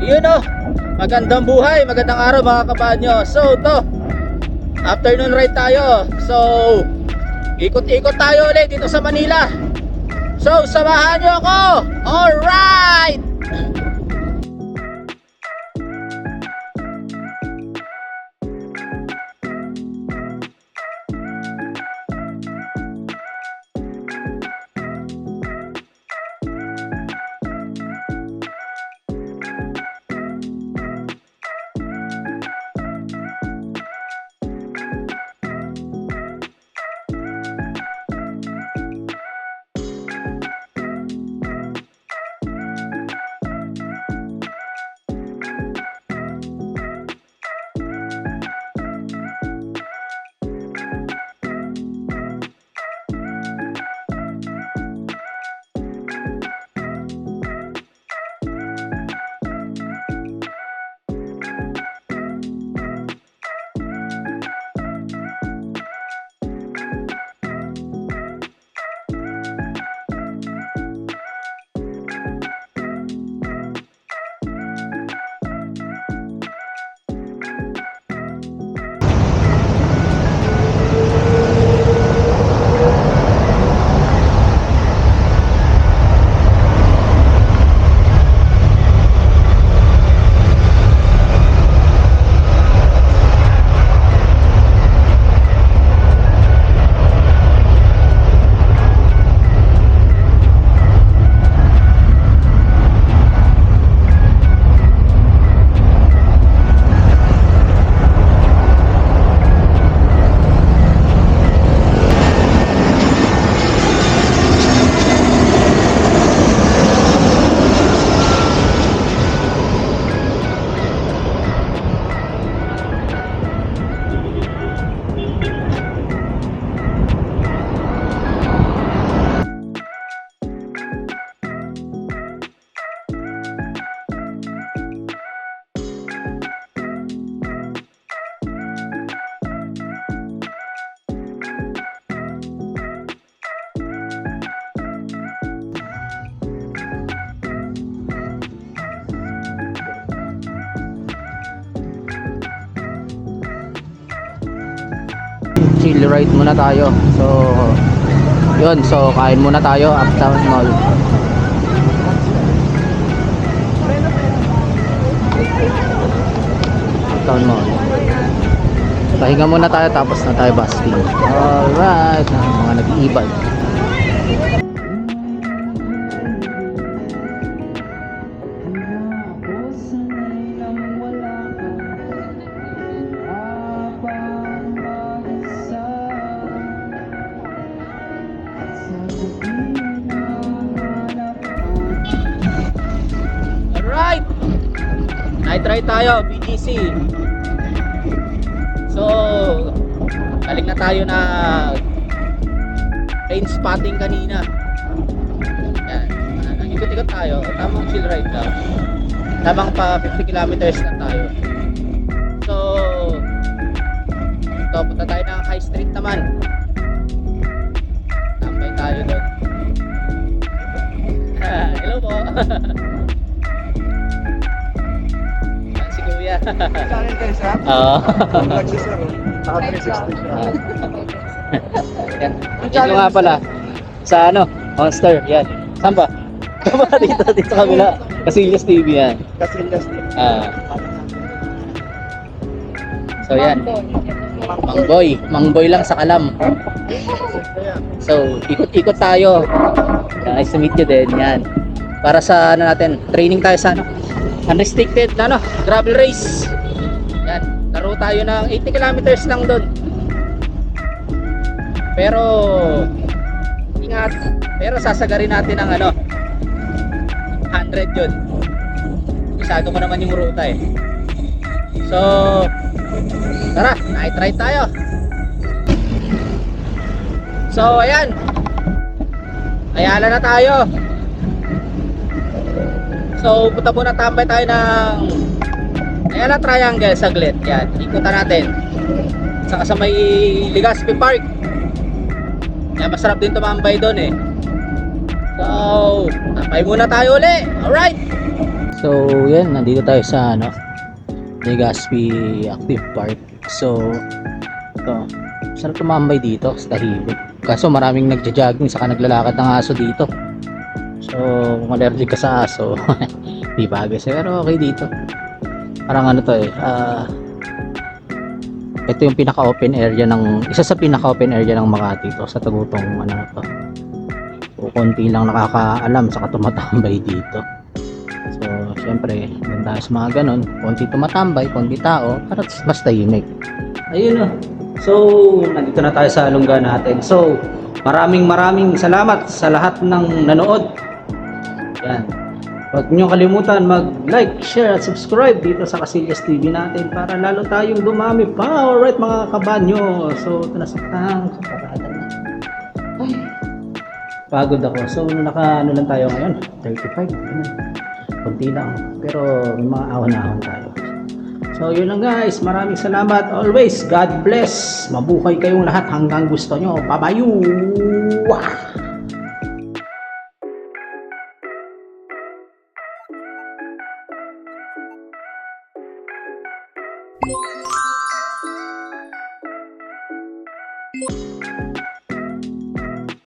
Yun oh, magandang buhay, magandang araw mga kabanyo. So to, afternoon ride tayo. So ikot-ikot tayo ulit dito sa Manila. So samahan nyo ako. Alright. Chill ride muna tayo. So yun, so kain muna tayo Uptown Mall. Uptown Mall. Pahinga muna tayo tapos na tayo busking. Alright, mga nag-iibad. Alright, night ride tayo, BGC. So galing na tayo na train spotting kanina. Yan, ikot-ikot tayo. Tamang chill ride lang. Tamang pa 50 kilometers na tayo. So ito, punta tayo ng High Street naman. Tambay tayo doon. Hello po. Yan si Kuya. Sa akin kayo, sir? Oo. Vlog si sir. Naka 360 siya. Yan. Dito nga pala sa ano, Monster. Yan. Saan ba? dito sa kabila. Casillas TV yan. Casillas din. So yan. Mangboy lang sa Kalam. So ikot-ikot tayo. Nice to meet you din. Yan. Para sa ano natin, training tayo sa ano, unrestricted na ano, gravel race. Yan. Laro tayo ng 80 kilometers lang doon. Pero ingat, pero sasagarin natin ang ano 100 yun. Isado mo naman yung ruta eh. So tara, night ride tayo. So ayan, Ayala na tayo. So punta muna, tambay tayo ng Ayala Triangle saglit. Yan, ikutan natin. Saka sa may Legazpi Park. Yan, masarap din tumambay doon eh. So tambay muna tayo uli. Alright. So, yan, nandito tayo sa Legazpi Active Park. So, ito, sarap tumambay dito sa tahimik. Kaso maraming nagja-jogging saka naglalakad ng aso dito. So, kung allergic ka sa aso, di bagay sa'yo. Pero okay dito. Parang ito yung pinaka-open area isa sa pinaka-open area ng Makati to sa Tagutong na to. So, konti lang nakakaalam saka tumatambay dito. So, syempre, ganda sa mga ganon, konti tumatambay, konti tao, para mas tahimik. Ayun So, nandito na tayo sa alungga natin. So, maraming salamat sa lahat ng nanood. Yan. Huwag niyo kalimutan mag-like, share at subscribe dito sa Casillas TV natin para lalo tayong dumami pa. Alright mga kabanyo. So, ito na sa parada na. Ay, pagod ako. So, lang tayo ngayon? 35. Kunti lang. Pero may mga ahon-ahon tayo. So, yun lang guys. Maraming salamat. Always, God bless. Mabuhay kayong lahat hanggang gusto nyo. Bye-bye!